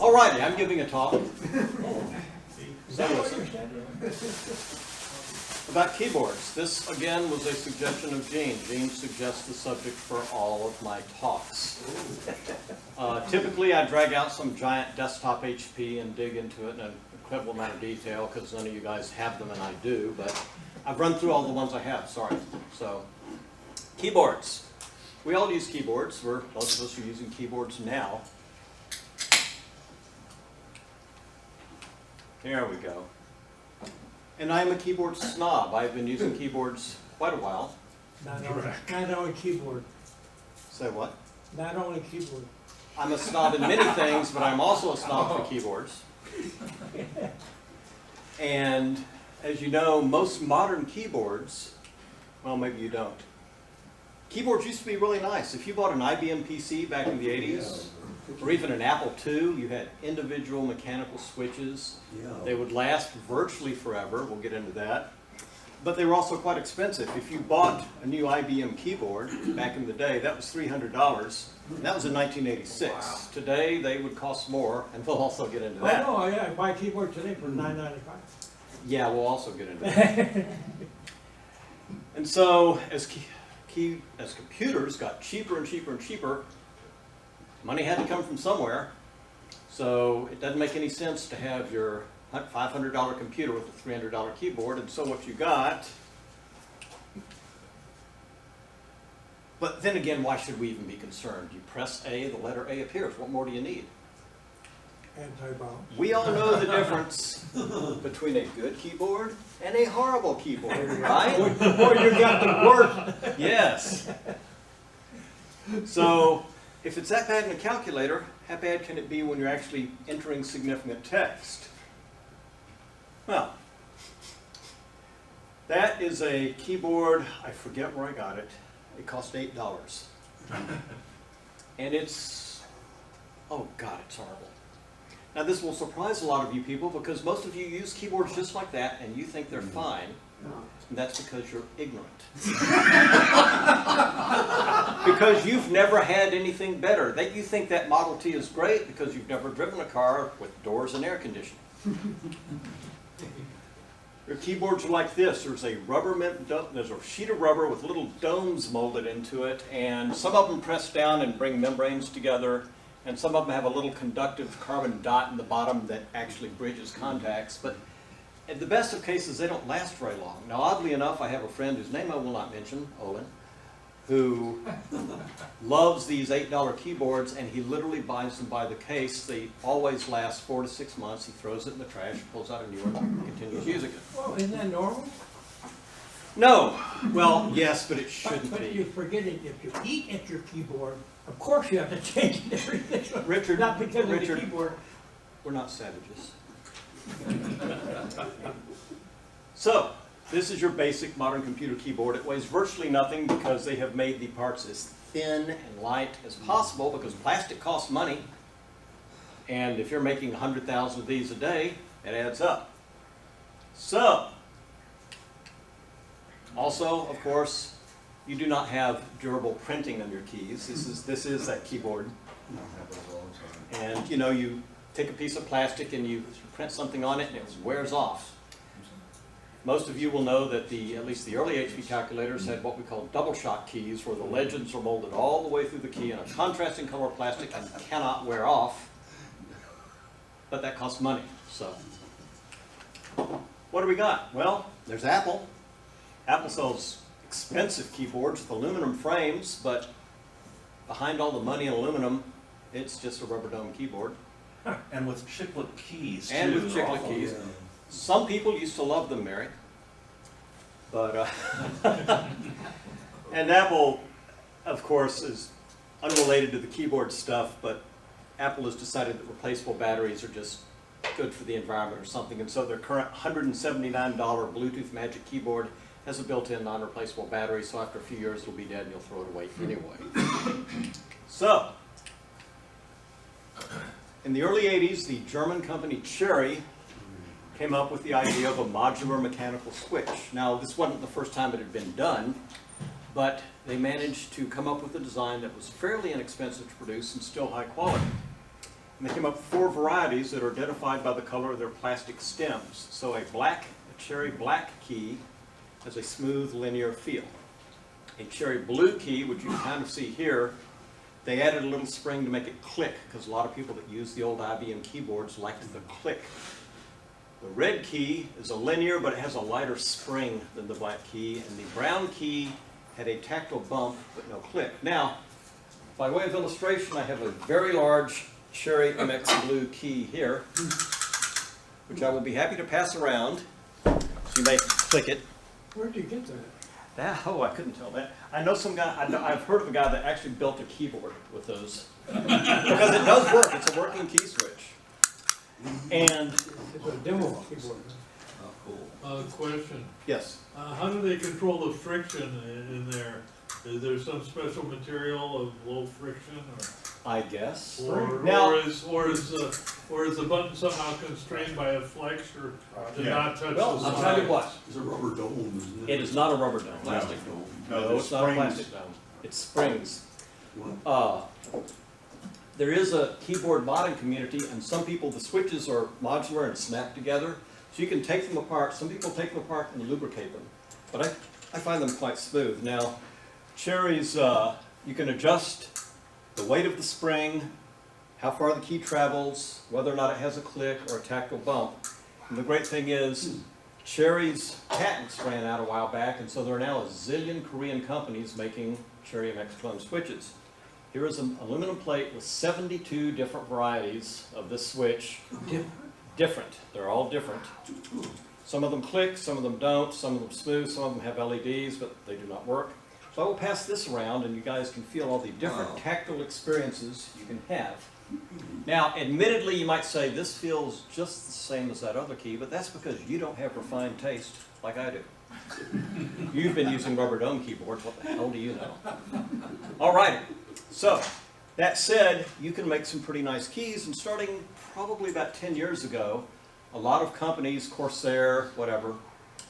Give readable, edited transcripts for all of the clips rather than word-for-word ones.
Alrighty, I'm giving a talk about keyboards. This, again, was a suggestion of Gene. Gene suggests the subject for all of my talks. Typically, I drag out some giant desktop HP and dig into it in an incredible amount of detail because none of you guys have them and I do, but I've run through all the ones I have, sorry. So, keyboards. We all use keyboards. Most of us are using keyboards now. There we go. And I'm a keyboard snob. I've been using keyboards quite a while. Not only keyboard. Say what? Not only keyboard. I'm a snob in many things, but I'm also a snob for keyboards. And as you know, most modern keyboards, well, maybe you don't. Keyboards used to be really nice. If you bought an IBM PC back in the 80s, or even an Apple II, you had individual mechanical switches. They would last virtually forever. We'll get into that. But they were also quite expensive. If you bought a new IBM keyboard back in the day, that was $300. And that was in 1986. Wow. Today, they would cost more, and we'll also get into that. Oh, no, yeah, I buy a keyboard today for $9.95. Yeah, we'll also get into that. And so, as computers got cheaper and cheaper and cheaper, money had to come from somewhere. So it doesn't make any sense to have your $500 computer with a $300 keyboard, and so what you got. But then again, why should we even be concerned? You press A, the letter A appears. What more do you need? Anti-bounce. We all know the difference between a good keyboard and a horrible keyboard, right? Boy, you got the worst. Yes. So, if it's that bad in a calculator, how bad can it be when you're actually entering significant text? Well, that is a keyboard, I forget where I got it. It cost $8. And it's, oh God, it's horrible. Now this will surprise a lot of you people because most of you use keyboards just like that and you think they're fine. And that's because you're ignorant. Because you've never had anything better. That you think that Model T is great because you've never driven a car with doors and air conditioning. Your keyboards are like this. There's a sheet of rubber with little domes molded into it, and some of them press down and bring membranes together, and some of them have a little conductive carbon dot in the bottom that actually bridges contacts. But in the best of cases, they don't last very long. Now, oddly enough, I have a friend whose name I will not mention, Owen, who loves these $8 keyboards, and he literally buys them by the case. They always last 4 to 6 months. He throws it in the trash, pulls out a new one, and continues using it. Well, isn't that normal? No. Well, yes, but it shouldn't But be. you're forgetting, if you eat at your keyboard, of course you have to change everything. Richard, Not because of the Richard, keyboard. we're not savages. So, this is your basic modern computer keyboard. It weighs virtually nothing because they have made the parts as thin and light as possible because plastic costs money. And if you're making 100,000 of these a day, it adds up. So, also, of course, you do not have durable printing on your keys. This is that keyboard. And you know, you take a piece of plastic and you print something on it and it wears off. Most of you will know that at least the early HP calculators had what we call double shot keys, where the legends are molded all the way through the key in a contrasting color plastic and cannot wear off. But that costs money. So, what do we got? Well, there's Apple. Apple sells expensive keyboards with aluminum frames, but behind all the money in aluminum, it's just a rubber dome keyboard. And with chiclet keys, too. And with chiclet keys. Yeah. Some people used to love them, Mary. But, and Apple, of course, is unrelated to the keyboard stuff, but Apple has decided that replaceable batteries are just good for the environment or something, and so their current $179 Bluetooth Magic Keyboard has a built-in non-replaceable battery, so after a few years it'll be dead and you'll throw it away anyway. So, in the early 80s, the German company Cherry came up with the idea of a modular mechanical switch. Now, this wasn't the first time it had been done, but they managed to come up with a design that was fairly inexpensive to produce and still high quality. And they came up with 4 varieties that are identified by the color of their plastic stems. So a cherry black key has a smooth linear feel. A cherry blue key, which you can kind of see here, they added a little spring to make it click, because a lot of people that use the old IBM keyboards liked the click. The red key is a linear, but it has a lighter spring than the black key, and the brown key had a tactile bump, but no click. Now, by way of illustration, I have a very large Cherry MX Blue key here, which I will be happy to pass around, so you may click it. Where'd you get that? I couldn't tell that. I know some guy, I've heard of a guy that actually built a keyboard with those. Because it does work, it's a working key switch. And, It's a demo keyboard. Question, yes, how do they control the friction in there? Is there some special material of low friction, I guess. or Now- is the button somehow constrained by a flex or to not touch the Well, side? I'll tell you what, It's a rubber dome, isn't it? it is not a rubber dome. Plastic dome. No, it's not a plastic dome. It's springs. There is a keyboard modding community, and some people, the switches are modular and snap together, so you can take them apart. Some people take them apart and lubricate them, but I find them quite smooth. Now, Cherry's, you can adjust the weight of the spring, how far the key travels, whether or not it has a click or a tactile bump. And the great thing is, Cherry's patents ran out a while back, and so there are now a zillion Korean companies making Cherry MX clone switches. Here is an aluminum plate with 72 different varieties of this switch. Different. They're all different. Some of them click, some of them don't, some of them smooth, some of them have LEDs, but they do not work. So I will pass this around, and you guys can feel all the different tactile experiences you can have. Now, admittedly, you might say this feels just the same as that other key, but that's because you don't have refined taste like I do. You've been using rubber dome keyboards. What the hell do you know? All right. So, that said, you can make some pretty nice keys, and starting probably about 10 years ago, a lot of companies, Corsair, whatever,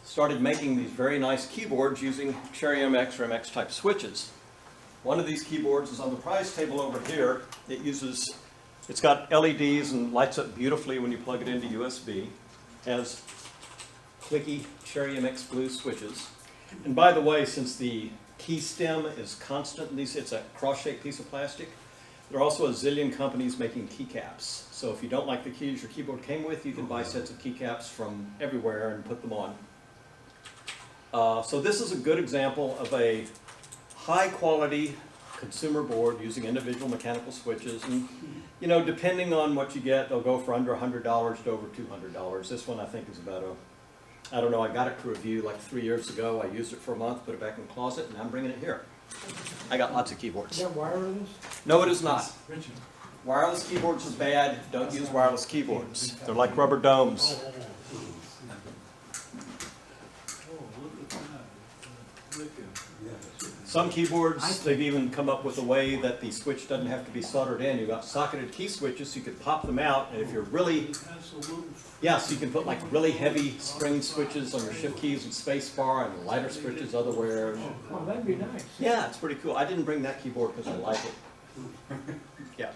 started making these very nice keyboards using Cherry MX or MX type switches. One of these keyboards is on the prize table over here. It's got LEDs and lights up beautifully when you plug it into USB. It has clicky Cherry MX Blue switches. And by the way, since the key stem is constant, it's a cross-shaped piece of plastic, there are also a zillion companies making keycaps. So if you don't like the keys your keyboard came with, you can buy sets of keycaps from everywhere and put them on. So this is a good example of a high-quality consumer board using individual mechanical switches. And, you know, depending on what you get, they'll go for under $100 to over $200. This one I think is about I don't know, I got it to review like 3 years ago. I used it for a month, put it back in the closet, and I'm bringing it here. I got lots of keyboards. Is that wireless? No, it is not. Wireless keyboards is bad. Don't use wireless keyboards. They're like rubber domes. Oh, look at that. Wicked. Some keyboards, they've even come up with a way that the switch doesn't have to be soldered in. You've got socketed key switches, so you could pop them out, and if you're really, yeah, so you can put like really heavy spring switches on your shift keys and space bar and lighter switches otherwhere. Oh, that'd be nice. Yeah, it's pretty cool. I didn't bring that keyboard because I like it. Yeah.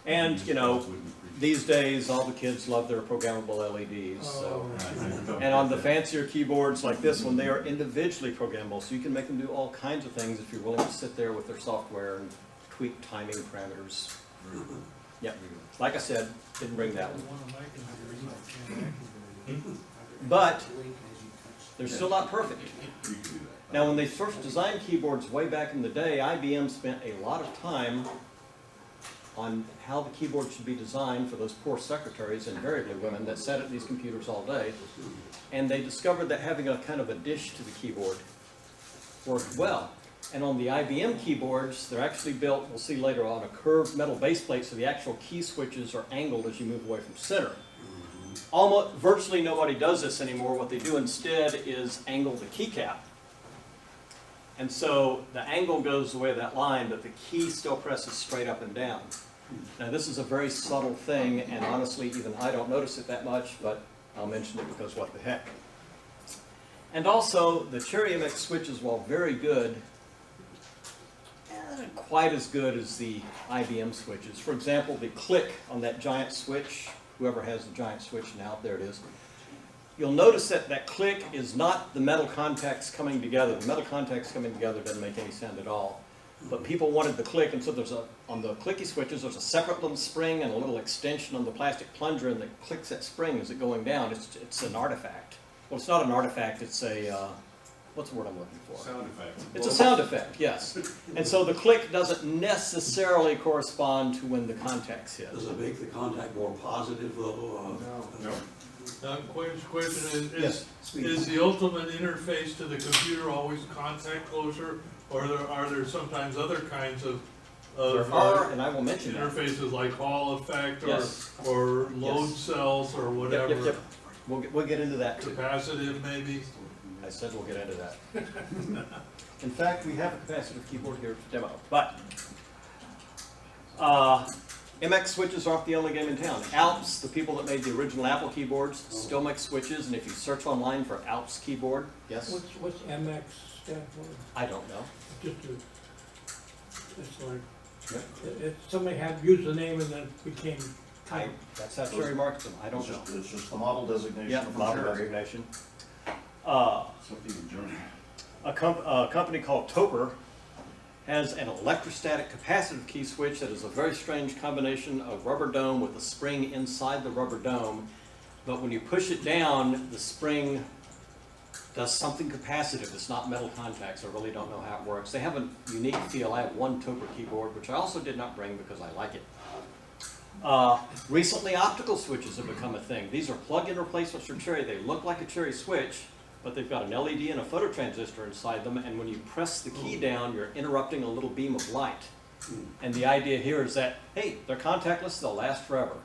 And, you know, these days, all the kids love their programmable LEDs. So. And on the fancier keyboards like this one, they are individually programmable, so you can make them do all kinds of things if you're willing to sit there with their software and tweak timing parameters. Yeah, like I said, didn't bring that one. But they're still not perfect. Now, when they first designed keyboards way back in the day, IBM spent a lot of time on how the keyboard should be designed for those poor secretaries, invariably women, that sat at these computers all day. And they discovered that having a kind of a dish to the keyboard worked well. And on the IBM keyboards, they're actually built, we'll see later on, a curved metal base plate, so the actual key switches are angled as you move away from center. Virtually nobody does this anymore. What they do instead is angle the keycap. And so the angle goes the way of that line, but the key still presses straight up and down. Now this is a very subtle thing, and honestly even I don't notice it that much, but I'll mention it because what the heck. And also the Cherry MX switches, while very good, don't quite as good as the IBM switches. For example, the click on that giant switch, whoever has the giant switch now, there it is. You'll notice that that click is not the metal contacts coming together. The metal contacts coming together doesn't make any sound at all. But people wanted the click, and so on the clicky switches, there's a separate little spring and a little extension on the plastic plunger, and that clicks that spring as it going down. It's an artifact. Well, it's not an artifact, it's a, what's the word I'm looking for? Sound effect. It's a sound effect, yes. And so the click doesn't necessarily correspond to when the contacts hit. Does it make the contact more positive though? No. Now, question Yes. is the ultimate interface to the computer always contact closure, or are there sometimes other kinds of There are, and I will mention that. interfaces like Hall effect Yes. or load Yes. cells or Yep, whatever? yep, yep. We'll get into that too. Capacitive maybe? I said we'll get into that. In fact, we have a capacitive keyboard here to demo, but MX switches aren't the only game in town. Alps, the people that made the original Apple keyboards, still make switches, and if you search online for Alps keyboard, yes? What's MX stand for? I don't know. Just to, it's like, Yep. somebody had used the name and then became. That's how Cherry marks them, I don't know. It's just the model designation. Yeah, from model Cherry. designation. Something in German. A company called Toper has an electrostatic capacitive key switch that is a very strange combination of rubber dome with a spring inside the rubber dome. But when you push it down, the spring does something capacitive. It's not metal contacts. I really don't know how it works. They have a unique feel. I have one Toper keyboard, which I also did not bring because I like it. Recently, optical switches have become a thing. These are plug-in replacements for Cherry. They look like a Cherry switch, but they've got an LED and a phototransistor inside them, and when you press the key down, you're interrupting a little beam of light. And the idea here is that, hey, they're contactless, they'll last forever.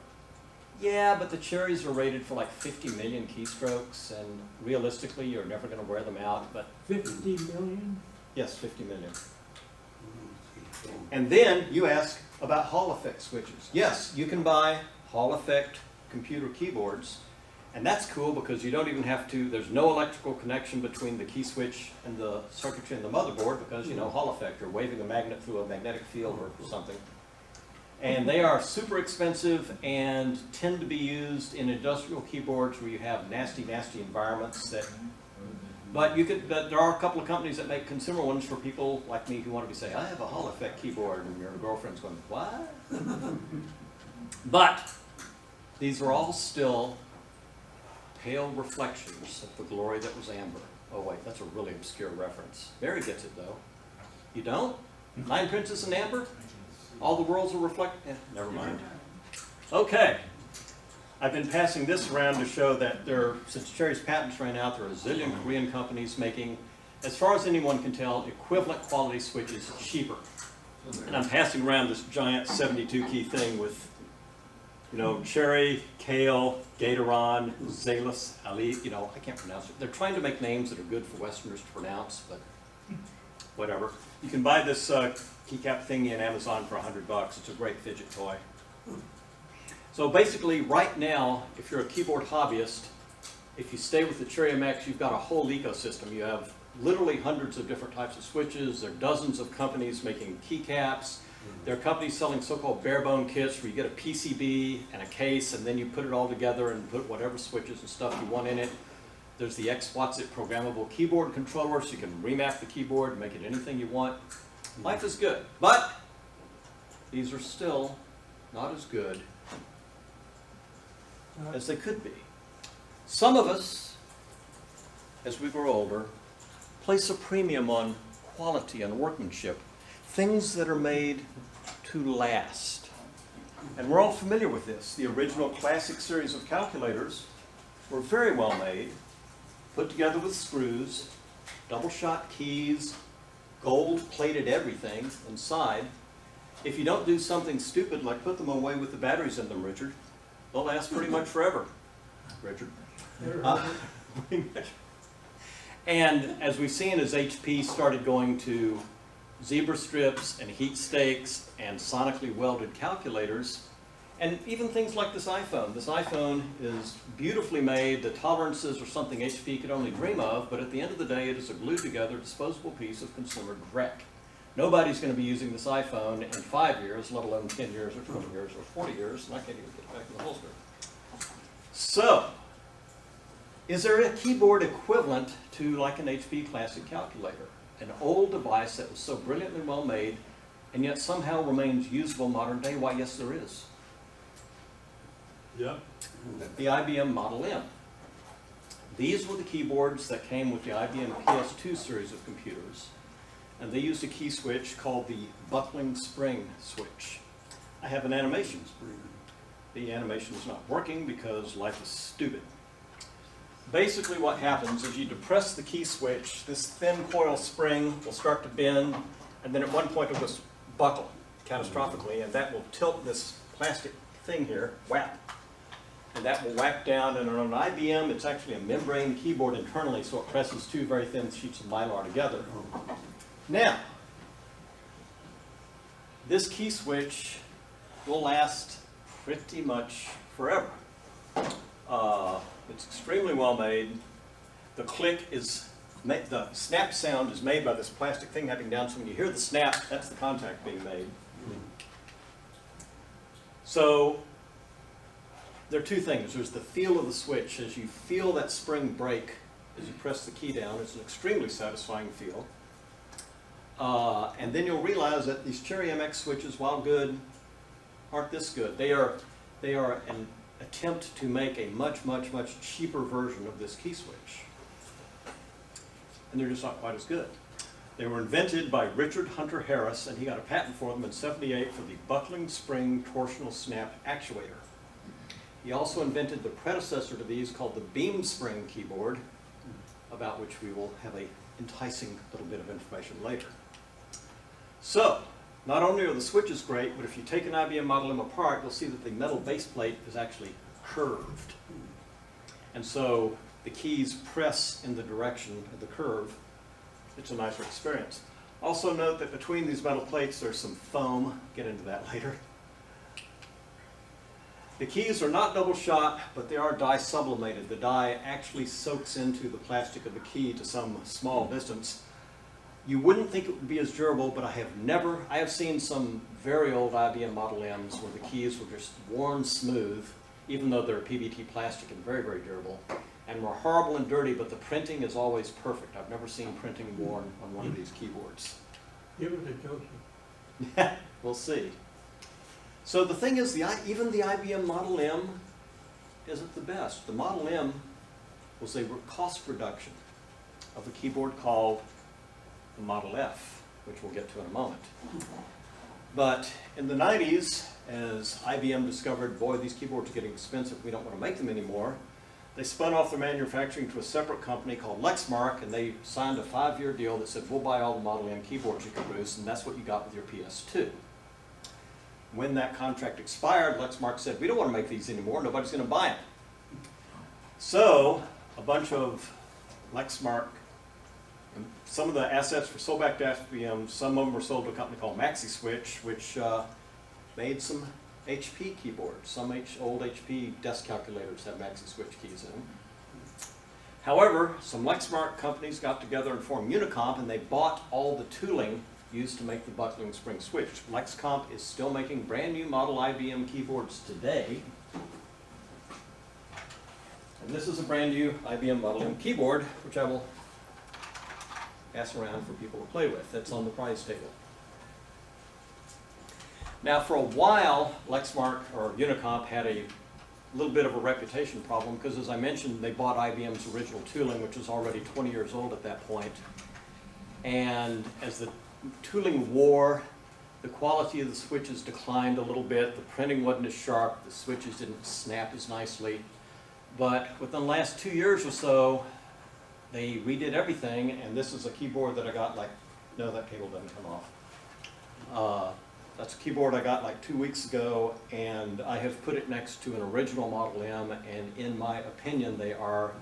Yeah, but the Cherries are rated for like 50 million keystrokes, and realistically, you're never going to wear them out, but 50 million? yes, 50 million. And then you ask about Hall effect switches. Yes, you can buy Hall effect computer keyboards, and that's cool because you don't even have to, there's no electrical connection between the key switch and the circuitry in the motherboard because, you know, Hall effect, you're waving a magnet through a magnetic field or something. And they are super expensive and tend to be used in industrial keyboards where you have nasty, nasty environments that, but there are a couple of companies that make consumer ones for people like me who want to be saying, I have a Hall effect keyboard, and your girlfriend's going, what? But these are all still pale reflections of the glory that was amber. Oh wait, that's a really obscure reference. Barry gets it though. You don't? Nine Princes and Amber? All the worlds will reflect? Never mind. Okay. I've been passing this around to show that since Cherry's patents ran out, there are a zillion Korean companies making, as far as anyone can tell, equivalent quality switches cheaper. And I'm passing around this giant 72 key thing with, you know, Cherry, Kale, Gatoron, Zalus, Ali, you know, I can't pronounce it. They're trying to make names that are good for Westerners to pronounce, but whatever. You can buy this keycap thingy on Amazon for $100. It's a great fidget toy. So basically, right now, if you're a keyboard hobbyist, if you stay with the Cherry MX, you've got a whole ecosystem. You have literally hundreds of different types of switches. There are dozens of companies making keycaps. There are companies selling so-called bare-bone kits where you get a PCB and a case, and then you put it all together and put whatever switches and stuff you want in it. There's the XWatsit programmable keyboard controller, so you can remap the keyboard and make it anything you want. Life is good, but these are still not as good as they could be. Some of us, as we grow older, place a premium on quality and workmanship, things that are made to last. And we're all familiar with this. The original classic series of calculators were very well made, put together with screws, double-shot keys, gold-plated everything inside. If you don't do something stupid like put them away with the batteries in them, Richard, they'll last pretty much forever, Richard. And as we've seen, as HP started going to zebra strips and heat stakes and sonically welded calculators, and even things like this iPhone. This iPhone is beautifully made. The tolerances are something HP could only dream of, but at the end of the day, it is a glued together, disposable piece of consumer dreck. Nobody's going to be using this iPhone in 5 years, let alone 10 years or 20 years or 40 years, and I can't even get it back in the holster. So, is there a keyboard equivalent to like an HP Classic calculator? An old device that was so brilliantly well made and yet somehow remains usable modern day? Why, yes, there is. Yeah, The IBM Model M. These were the keyboards that came with the IBM PS2 series of computers, and they used a key switch called the buckling spring switch. I have an animation. The animation is not working because life is stupid. Basically what happens is you depress the key switch, this thin coil spring will start to bend, and then at one point it will just buckle catastrophically, and that will tilt this plastic thing here, whap. And that will whack down, and on an IBM it's actually a membrane keyboard internally, so it presses two very thin sheets of mylar together. Now, this key switch will last pretty much forever. It's extremely well made. The click is, the snap sound is made by this plastic thing happening down, so when you hear the snap, that's the contact being made. So, there are two things. There's the feel of the switch. As you feel that spring break, as you press the key down, it's an extremely satisfying feel. And then you'll realize that these Cherry MX switches, while good, aren't this good. They are an attempt to make a much, much, much cheaper version of this key switch. And they're just not quite as good. They were invented by Richard Hunter Harris, and he got a patent for them in '78 for the buckling spring torsional snap actuator. He also invented the predecessor to these called the beam spring keyboard, about which we will have a enticing little bit of information later. So, not only are the switches great, but if you take an IBM Model M apart, you'll see that the metal base plate is actually curved. And so the keys press in the direction of the curve. It's a nicer experience. Also note that between these metal plates there's some foam. Get into that later. The keys are not double shot, but they are die sublimated. The die actually soaks into the plastic of the key to some small distance. You wouldn't think it would be as durable, but I have seen some very old IBM Model M's where the keys were just worn smooth, even though they're PBT plastic and very, very durable, and were horrible and dirty, but the printing is always perfect. I've never seen printing worn on one of these keyboards. Give it to Joseph. We'll see. So the thing is, even the IBM Model M isn't the best. The Model M was a cost reduction of a keyboard called the Model F, which we'll get to in a moment. But in the 90s, as IBM discovered, boy, these keyboards are getting expensive, we don't want to make them anymore, they spun off their manufacturing to a separate company called Lexmark, and they signed a 5-year deal that said, we'll buy all the Model M keyboards you can produce, and that's what you got with your PS2. When that contract expired, Lexmark said, we don't want to make these anymore, nobody's going to buy them. So, a bunch of Lexmark, some of the assets were sold back to IBM, some of them were sold to a company called Maxi Switch, which made some HP keyboards. Some old HP desk calculators have Maxi Switch keys in them. However, some Lexmark companies got together and formed Unicomp, and they bought all the tooling used to make the buckling spring switch. Lexcomp is still making brand new model IBM keyboards today. And this is a brand new IBM Model M keyboard, which I will pass around for people to play with. That's on the prize table. Now, for a while, Lexmark or Unicomp had a little bit of a reputation problem because, as I mentioned, they bought IBM's original tooling, which was already 20 years old at that point. And as the tooling wore, the quality of the switches declined a little bit. The printing wasn't as sharp. The switches didn't snap as nicely. But within the last 2 years or so, they redid everything, and this is a keyboard that I got like, no, that cable doesn't come off. That's a keyboard I got like 2 weeks ago, and I have put it next to an original Model M, and in my opinion, they are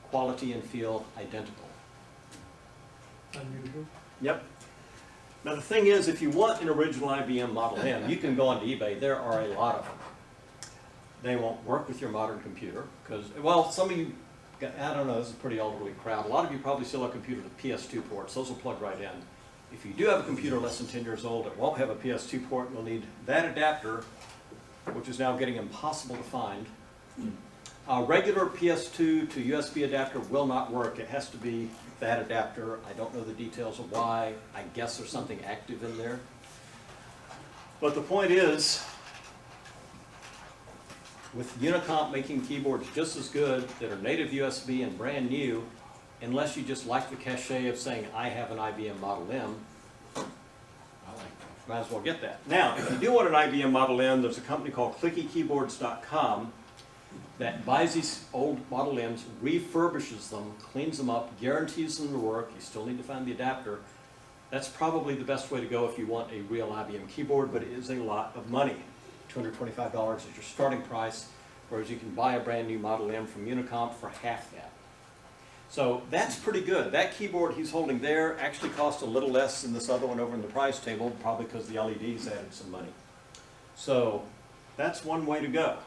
quality and feel identical. Unusual. Yep. Now the thing is, if you want an original IBM Model M, you can go onto eBay. There are a lot of them. They won't work with your modern computer, because, well, some of you, I don't know, this is a pretty elderly crowd. A lot of you probably still have computers with PS2 ports. Those will plug right in. If you do have a computer less than 10 years old, it won't have a PS2 port, you'll need that adapter, which is now getting impossible to find. A regular PS2 to USB adapter will not work. It has to be that adapter. I don't know the details of why. I guess there's something active in there. But the point is, with Unicomp making keyboards just as good that are native USB and brand new, unless you just like the cachet of saying, I have an IBM Model M, might as well get that. Now, if you do want an IBM Model M, there's a company called clickykeyboards.com that buys these old Model M's, refurbishes them, cleans them up, guarantees them to work. You still need to find the adapter. That's probably the best way to go if you want a real IBM keyboard, but it is a lot of money. $225 is your starting price, whereas you can buy a brand new Model M from Unicomp for half that. So that's pretty good. That keyboard he's holding there actually cost a little less than this other one over in the price table, probably because the LEDs added some money. So that's one way to go.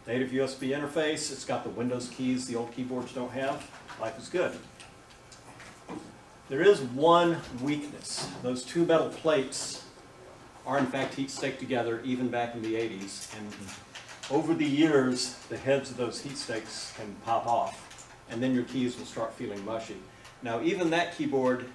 Native USB interface, it's got the Windows keys the old keyboards don't have. Life is good. There is one weakness. Those two metal plates are in fact heat staked together even back in the 80s, and over the years the heads of those heat stakes can pop off, and then your keys will start feeling mushy. Now even that keyboard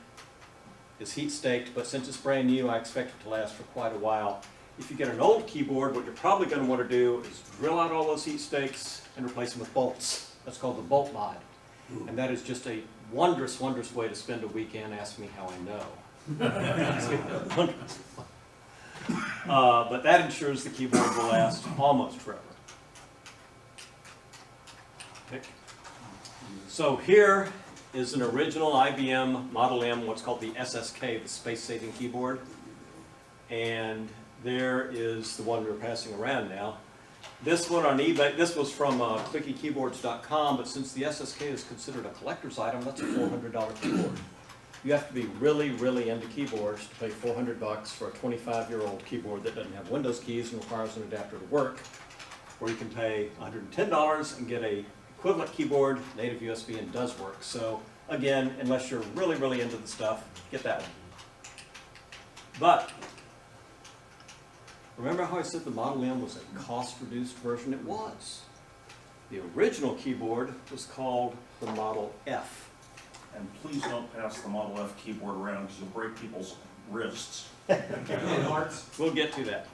is heat staked, but since it's brand new I expect it to last for quite a while. If you get an old keyboard, what you're probably going to want to do is drill out all those heat stakes and replace them with bolts. That's called the bolt mod, and that is just a wondrous, wondrous way to spend a weekend. Ask me how I know. But that ensures the keyboard will last almost forever. Okay. So here is an original IBM Model M, what's called the SSK, the space-saving keyboard. And there is the one we're passing around now. This one on eBay, this was from clickykeyboards.com, but since the SSK is considered a collector's item, that's a $400 keyboard. You have to be really, really into keyboards to pay $400 for a 25-year-old keyboard that doesn't have Windows keys and requires an adapter to work, or you can pay $110 and get a equivalent keyboard, native USB, and does work. So again, unless you're really, really into the stuff, get that one. But remember how I said the Model M was a cost-reduced version? It was. The original keyboard was called the Model F. And please don't pass the Model F keyboard around because you'll break people's wrists. We'll get to that.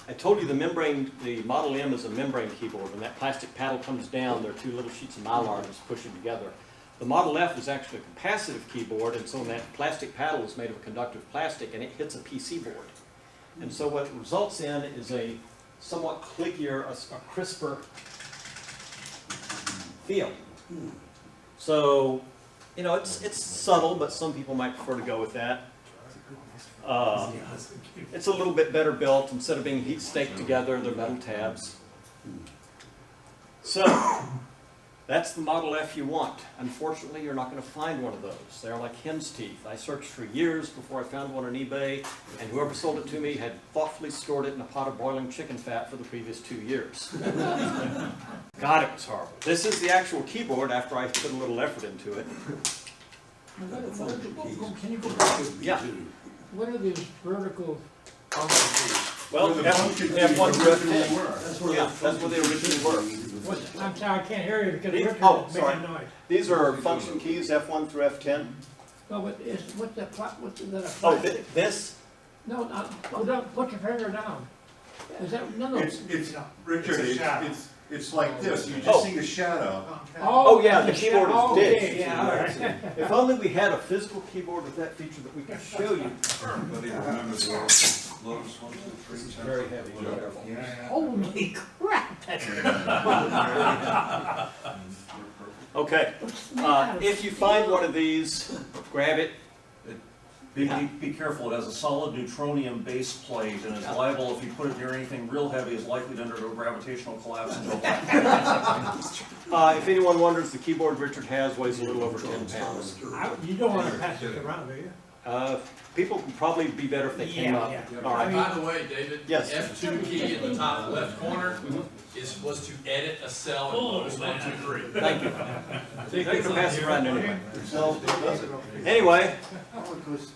I told you the Model M is a membrane keyboard. When that plastic paddle comes down, there are two little sheets of mylar that's pushing together. The Model F is actually a capacitive keyboard, and so that plastic paddle is made of conductive plastic, and it hits a PC board. And so what it results in is a somewhat clickier, a crisper feel. So, you know, it's subtle, but some people might prefer to go with that. It's a little bit better built. Instead of being heat staked together, they're metal tabs. So, that's the Model F you want. Unfortunately, you're not going to find one of those. They're like hen's teeth. I searched for years before I found one on eBay, and whoever sold it to me had thoughtfully stored it in a pot of boiling chicken fat for the previous 2 years. God, it was horrible. This is the actual keyboard after I put a little effort into it. Can you go back? Yeah. What are these vertical? Well, F1 through F10. That's where Yeah, that's where they originally were. I'm sorry, I can't hear you because Richard Oh, is sorry. making noise. These are function keys, F1 through F10. No, but what's that, what's that? Oh, this? No, don't put your finger down. Is that, no. It's, Richard, it's like this, you Oh. just see the shadow. Oh, yeah, the keyboard is okay, big. yeah, all right. If only we had a physical keyboard with that feature that we could show you. Everybody remembers the Lotus 1, 2, 3, It's very heavy. Holy crap, that's Okay, if you find one of these, grab it. Be careful, it has a solid neutronium base plate and is liable, if you put it near anything real heavy, is likely to undergo gravitational collapse and go back. If anyone wonders, the keyboard Richard has weighs a little over 10 pounds. You don't want to pass this around, do you? People would probably be better if they came Yeah, up. yeah. All right. By the way, David, the Yes. F2 key in the top left corner was to edit a cell in Oh, Lotus man. 123. Thank you. Take They this can on pass it here. around anyway. Sells, does it? Anyway,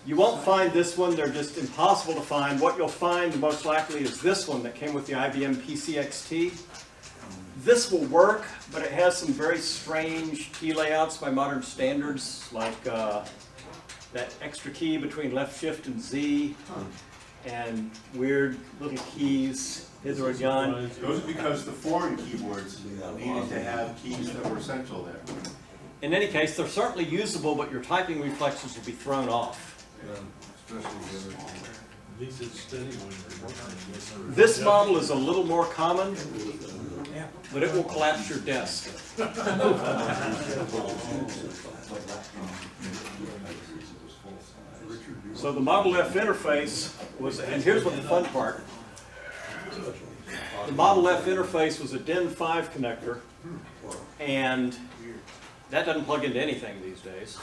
you won't find this one. They're just impossible to find. What you'll find most likely is this one that came with the IBM PCXT. This will work, but it has some very strange key layouts by modern standards, like that extra key between left shift and Z, and weird little keys, hither and yon. Those are because the foreign keyboards needed to have keys that were essential there. In any case, they're certainly usable, but your typing reflexes will be thrown off. Especially At least it's steady when you're. This model is a little more common, Yeah. but it will collapse your desk. So the Model F interface was, and here's what the fun part. The Model F interface was a DIN 5 connector, and that doesn't plug into anything these days.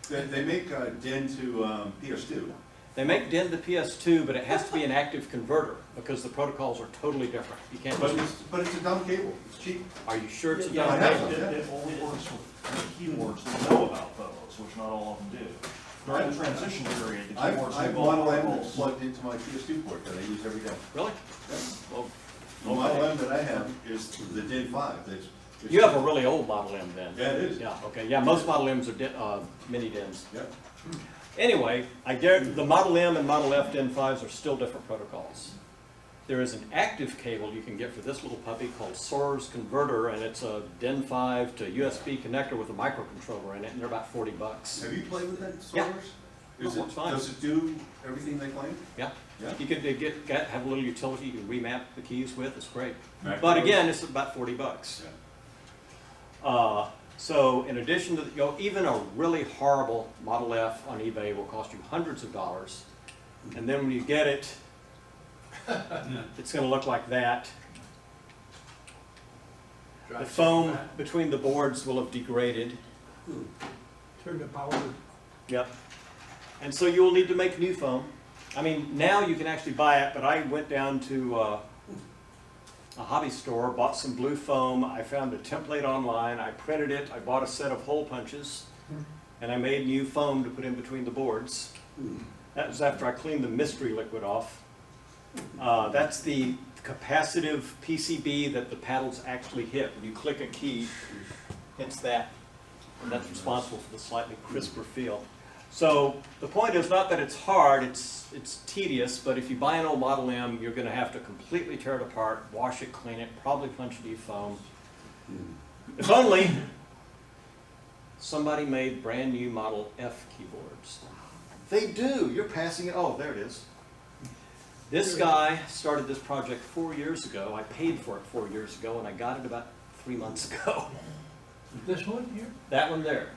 They make DIN to PS2. They make DIN to PS2, but it has to be an active converter because the protocols are totally different. You can't But just, it's a dumb cable. It's cheap. are you sure it's a Yeah, I dumb have cable? it. It only works with keyboards that know about those, which not all of them do. During the transition period, the I keyboards have know Model M protocols. that's plugged into my PS2 port that I use every day. Really? Well, The Model M that I have is the DIN 5. you have a really old Model M then? Yeah, it is. Yeah, okay, yeah, most Model M's are mini DINs. Yep. Anyway, I dare, the Model M and Model F DIN 5s are still different protocols. There is an active cable you can get for this little puppy called Soar's Converter, and it's a DIN 5 to USB connector with a microcontroller in it, and they're about $40. Have you played with that Yeah. Source? It works fine. Does it do everything they claim? Yeah, Yeah. you could have a little utility you can remap the keys with, it's great. Mac But Pros? again, it's about $40. So in addition to, even a really horrible Model F on eBay will cost you hundreds of dollars. And then when you get it, it's going to look like that. The foam between the boards will have degraded. Turn the power. Yep. And so you will need to make new foam. I mean, now you can actually buy it, but I went down to a hobby store, bought some blue foam. I found a template online. I printed it. I bought a set of hole punches, and I made new foam to put in between the boards. That was after I cleaned the mystery liquid off. That's the capacitive PCB that the paddles actually hit. When you click a key, it's that. And that's responsible for the slightly crisper feel. So the point is not that it's hard, it's tedious, but if you buy an old Model M, you're going to have to completely tear it apart, wash it, clean it, probably punch new foam. If only somebody made brand new Model F keyboards. They do. You're passing it. Oh, there it is. This guy started this project 4 years ago. I paid for it 4 years ago, and I got it about 3 months ago. This one here, That one there.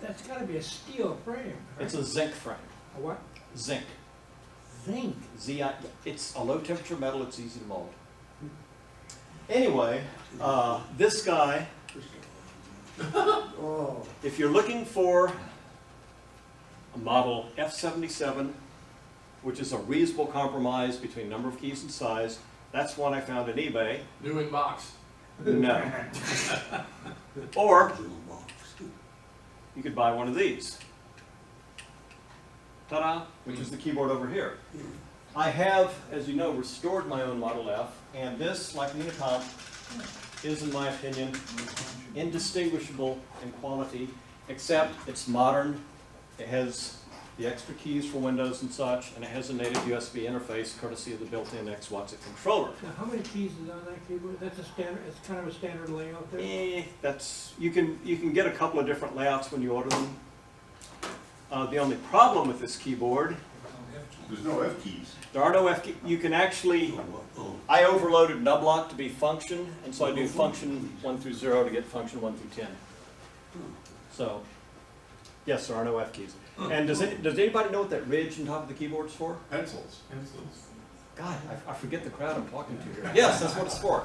that's gotta be a steel frame. right? It's a zinc frame. A what? Zinc. Zinc. ZI. It's a low temperature metal. It's easy to mold. Anyway, this guy, Oh. if you're looking for a model F77, which is a reasonable compromise between number of keys and size, that's one I found on eBay. New in box. No. Or you could buy one of these. Ta-da, which is the keyboard over here. I have, as you know, restored my own Model F, and this, like the Unicomp, is, in my opinion, indistinguishable in quality, except it's modern. It has the extra keys for Windows and such, and it has a native USB interface courtesy of the built-in X-Watson controller. Now, how many keys is on that keyboard? That's a standard, it's kind of a standard layout there? That's, you can get a couple of different layouts when you order them. The only problem with this keyboard, There's no F keys. there are no F keys. You can actually, I overloaded nublock to be function, and so I do function 1 through 0 to get function 1 through 10. So, yes, there are no F keys. And does anybody know what that ridge on top of the keyboard's for? Pencils. God, I forget the crowd I'm talking to here. Yes, that's what it's for.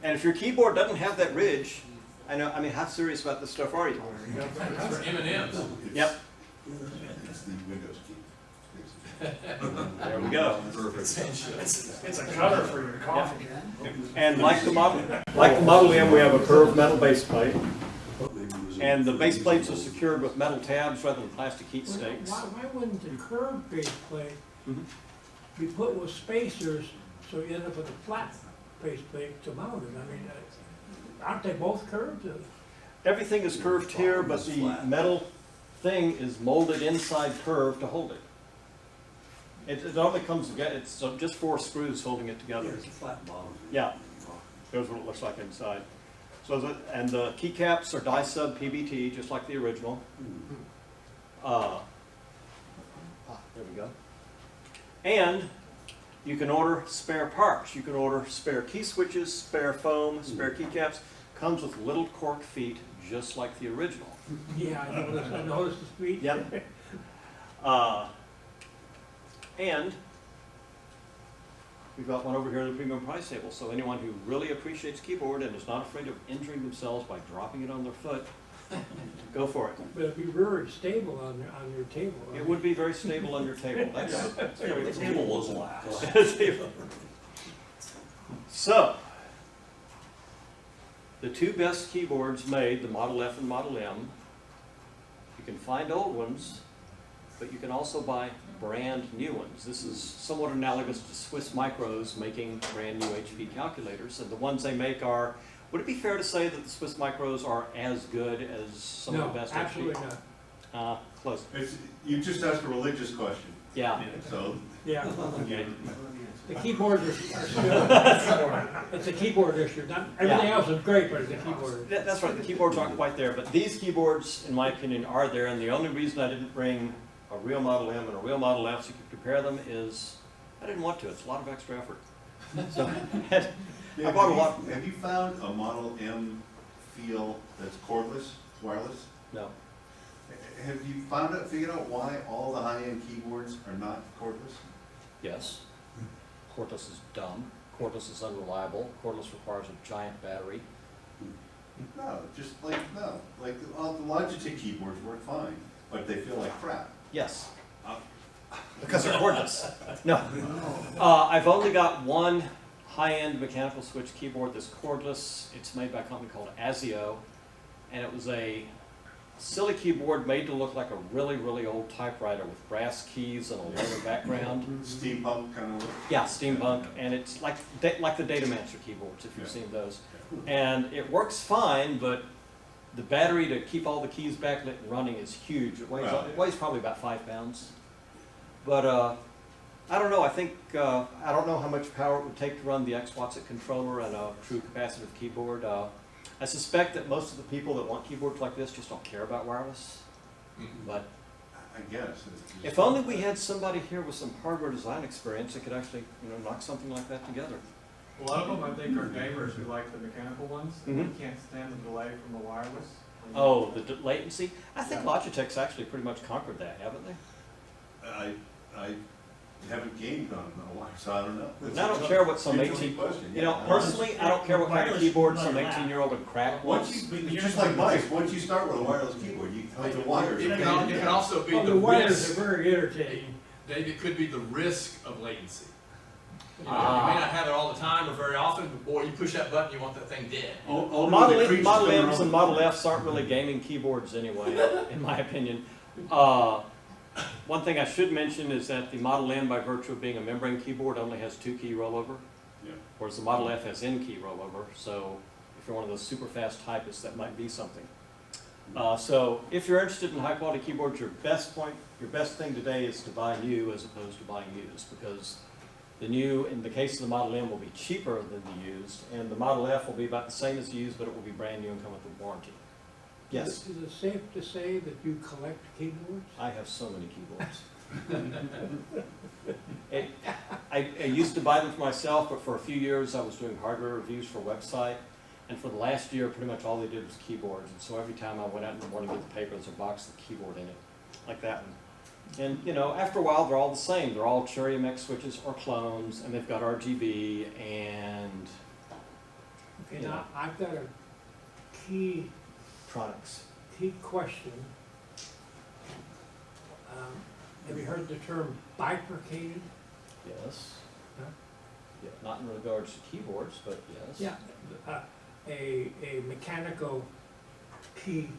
And if your keyboard doesn't have that ridge, I mean, how serious about this stuff are you? That's for M&M's. Yep. It's the Windows key. There we go. It's a cutter for your coffee. And like the Model M, we have a curved metal base plate. And the base plates are secured with metal tabs rather than plastic heat stakes. Why wouldn't the curved base plate Mhm. be put with spacers so you end up with a flat base plate to mount it? I mean, aren't they both curved? Everything is curved here, but the metal thing is molded inside curve to hold it. It only comes together, it's just 4 screws holding it together. It's a flat bottom. Yeah, here's what it looks like inside. So, and the keycaps are die-sub PBT, just like the original. There we go. And you can order spare parts. You can order spare key switches, spare foam, spare keycaps. Comes with little cork feet, just like the original. Yeah, I noticed the speed. Yep. And we've got one over here at the premium price table, so anyone who really appreciates keyboard and is not afraid of injuring themselves by dropping it on their foot, go for it. But it'd be very stable on your table. I It mean. would be very stable on your table. The table was last. So, the 2 best keyboards made, the Model F and Model M. You can find old ones, but you can also buy brand new ones. This is somewhat analogous to Swiss Micros making brand new HP calculators, and the ones they make are, would it be fair to say that the Swiss Micros are as good as some of the best No, absolutely HP? not. Close. You just asked a religious question, Yeah. so. Yeah, Okay. the keyboards are still, it's a keyboard issue. Not, everything else is great, but it's a keyboard issue. That's right, the keyboards aren't quite there, but these keyboards, in my opinion, are there, and the only reason I didn't bring a real Model M and a real Model F so you could compare them is I didn't want to. It's a lot of extra effort. So I bought a lot. Have you found a Model M feel that's cordless, wireless? No. Have you figured out why all the high-end keyboards are not cordless? Yes. Cordless is dumb. Cordless is unreliable. Cordless requires a giant battery. No, like all the Logitech keyboards work fine, but they feel like crap. Yes. Because they're cordless. No. I've only got one high-end mechanical switch keyboard that's cordless. It's made by a company called Azio, and it was a silly keyboard made to look like a really, really old typewriter with brass keys and a leather background. Steampunk kind of look. Yeah, steampunk, and it's like the Datamancer keyboards, if you've seen those. And it works fine, but the battery to keep all the keys backlit and running is huge. It weighs probably about 5 pounds. But I don't know. I think I don't know how much power it would take to run the X-Watts controller and a true capacitive keyboard. I suspect that most of the people that want keyboards like this just don't care about wireless. But I guess. if only we had somebody here with some hardware design experience that could actually, knock something like that together. A lot of them, I think, are gamers who like the mechanical ones. Mhm. They can't stand the delay from the wireless. Oh, the latency? I think Logitech's actually pretty much conquered that, haven't they? I haven't gamed on a while, so I don't know. And I don't care what some 18, personally, I don't care what kind of keyboard some 18-year-old would crack Once once. you, just like mice, once you start with a wireless keyboard, you cut the wires. It can also be Well, the the wires risk, are very irritating. Dave, it could be the risk of latency. You may Ah. not have it all the time or very often, but boy, you push that button, you want that thing dead. Well, Model M's and Model F's aren't really gaming keyboards anyway, in my opinion. One thing I should mention is that the Model M, by virtue of being a membrane keyboard, only has 2-key rollover, whereas the Model F has N-key rollover. So if you're one of those super fast typists, that might be something. So if you're interested in high-quality keyboards, your best thing today is to buy new as opposed to buying used, because the new, in the case of the Model M, will be cheaper than the used, and the Model F will be about the same as the used, but it will be brand new and come with a warranty. Yes? Is it safe to say that you collect keyboards? I have so many keyboards. I used to buy them for myself, but for a few years I was doing hardware reviews for a website, and for the last year, pretty much all they did was keyboards, and so every time I went out in the morning to get the paper, there's a box with a keyboard in it, like that one. And, after a while, they're all the same. They're all Cherry MX switches or clones, and they've got RGB, and Okay, Yeah. now, I've got a key Tronics. question. Have you heard the term bifurcated? Yes. Huh? Yeah, not in regards to keyboards, but yes. Yeah. A mechanical key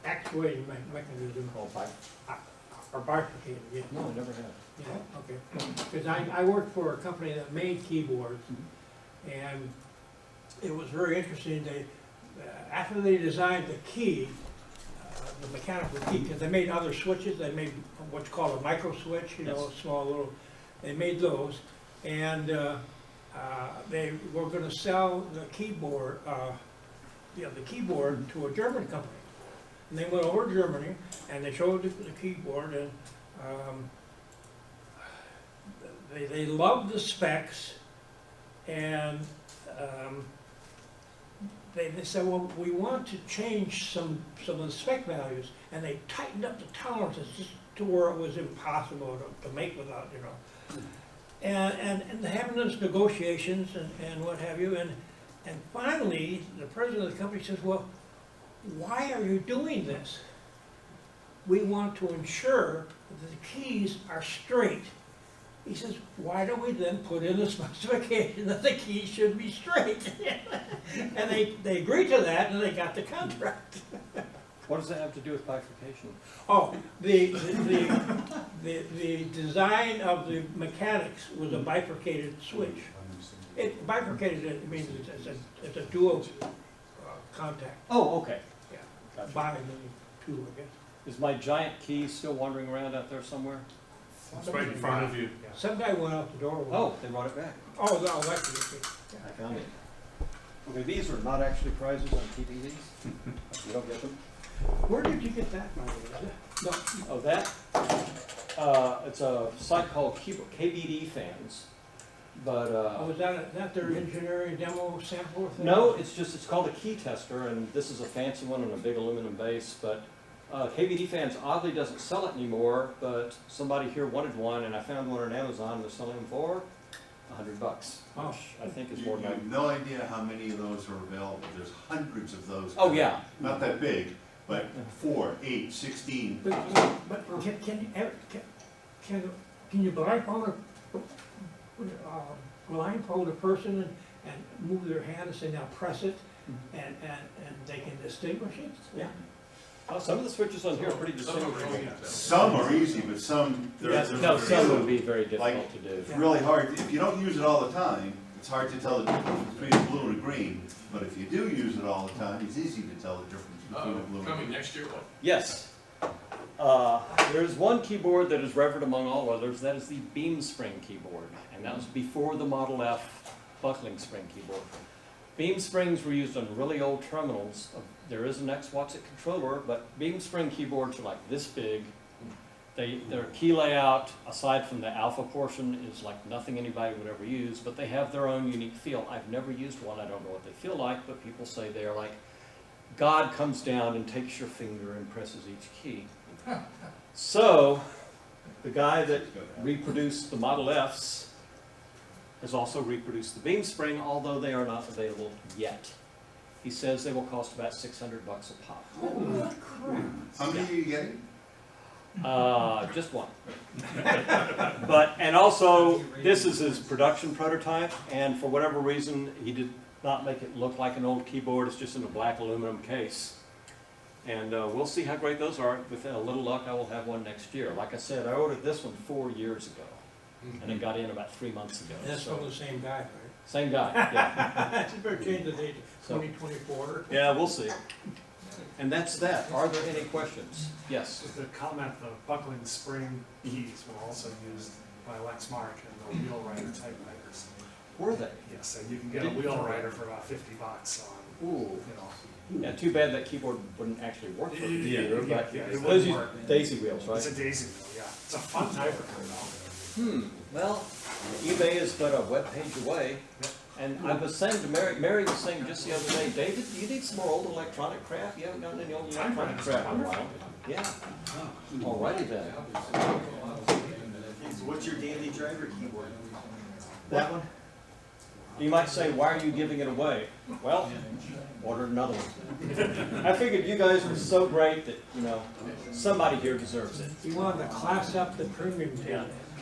actuating mechanism Called by, or bifurcated, yeah. no, I never have. Yeah, okay. Because I worked for a company that made keyboards, and it was very interesting. They, after they designed the key, the mechanical key, because they made other switches, they made what's called a micro switch, you know, Yes. a small little, they made those, and they were gonna sell the keyboard, the keyboard to a German company. And they went over to Germany, and they showed the keyboard, and they loved the specs, and they said, well, we want to change some of the spec values, and they tightened up the tolerances just to where it was impossible to make without, you know. And having those negotiations and what have you, and finally, the president of the company says, well, why are you doing this? We want to ensure that the keys are straight. He says, why don't we then put in the specification that the keys should be straight? And they agreed to that, and they got the contract. What does that have to do with bifurcation? Oh, the design of the mechanics was a bifurcated switch. It bifurcated, it means it's a dual contact. Oh, okay. Yeah. Gotcha. Bi meaning two, I guess. Is my giant key still wandering around out there somewhere? It's right in front of you. Some guy went out the door. Oh, they brought it back. Oh, no, that's it. I found it. Okay, these are not actually prizes, I'm keeping these. You don't get them. Where did you get that money? No. Oh, that, it's a site called KBD Fans, but, Oh, is that their engineering demo sample thing? no, it's called a key tester, and this is a fancy one on a big aluminum base, but KBD Fans oddly doesn't sell it anymore, but somebody here wanted one, and I found one on Amazon, and they're selling them for $100, Oh. which I think is You more than have no idea how many of those are available. There's hundreds of those. Oh, yeah. Not that big, but 4, 8, 16. But can you blindfold a person and move their hand and say, now press it, and they can distinguish it? Yeah. Some of the switches on here are pretty distinguishable. Some are easy, but some, No, some would be very difficult Like- to do. it's really hard. If you don't use it all the time, it's hard to tell the difference between a blue and a green. But if you do use it all the time, it's easy to tell the difference between a blue and a Coming green. next year, what? Yes. There is one keyboard that is revered among all others, that is the beam spring keyboard, and that was before the Model F buckling spring keyboard. Beam springs were used on really old terminals. There is an X-Watts controller, but beam spring keyboards are like this big. Their key layout, aside from the alpha portion, is like nothing anybody would ever use, but they have their own unique feel. I've never used one, I don't know what they feel like, but people say they're like, God comes down and takes your finger and presses each key. So, the guy that reproduced the Model Fs has also reproduced the beam spring, although they are not available yet. He says they will cost about $600 a pop. Holy crap. How many are you getting? Just one. And also, this is his production prototype, and for whatever reason, he did not make it look like an old keyboard. It's just in a black aluminum case. And we'll see how great those are. With a little luck, I will have one next year. Like I said, I ordered this one 4 years ago, and it got in about 3 months ago. That's so- from the same guy, right? Same guy, yeah. You better change the date to So- 2024. Yeah, we'll see. And that's that. Are there any questions? Yes. Just a comment, the buckling spring keys were also used by Lexmark and the wheel writer typewriters. Were they? Yes, and you can get a wheel writer for about $50 on, Ooh. you know. Yeah, too bad that keyboard wouldn't actually work for the Yeah, computer, yeah, but yeah, it those wouldn't use work. daisy wheels, It's a right? daisy wheel, yeah. It's a fun typewriter though. Well, eBay is but a web page away. And I was saying to Mary was saying just the other day, David, you need some more old electronic crap? You haven't gotten any old electronic crap in a while. Yeah. Alrighty then. What's your daily driver keyboard? That one? You might say, why are you giving it away? Well, order another one. I figured you guys were so great that, you know, somebody here deserves it. You wanted to class up the premium Yeah. table.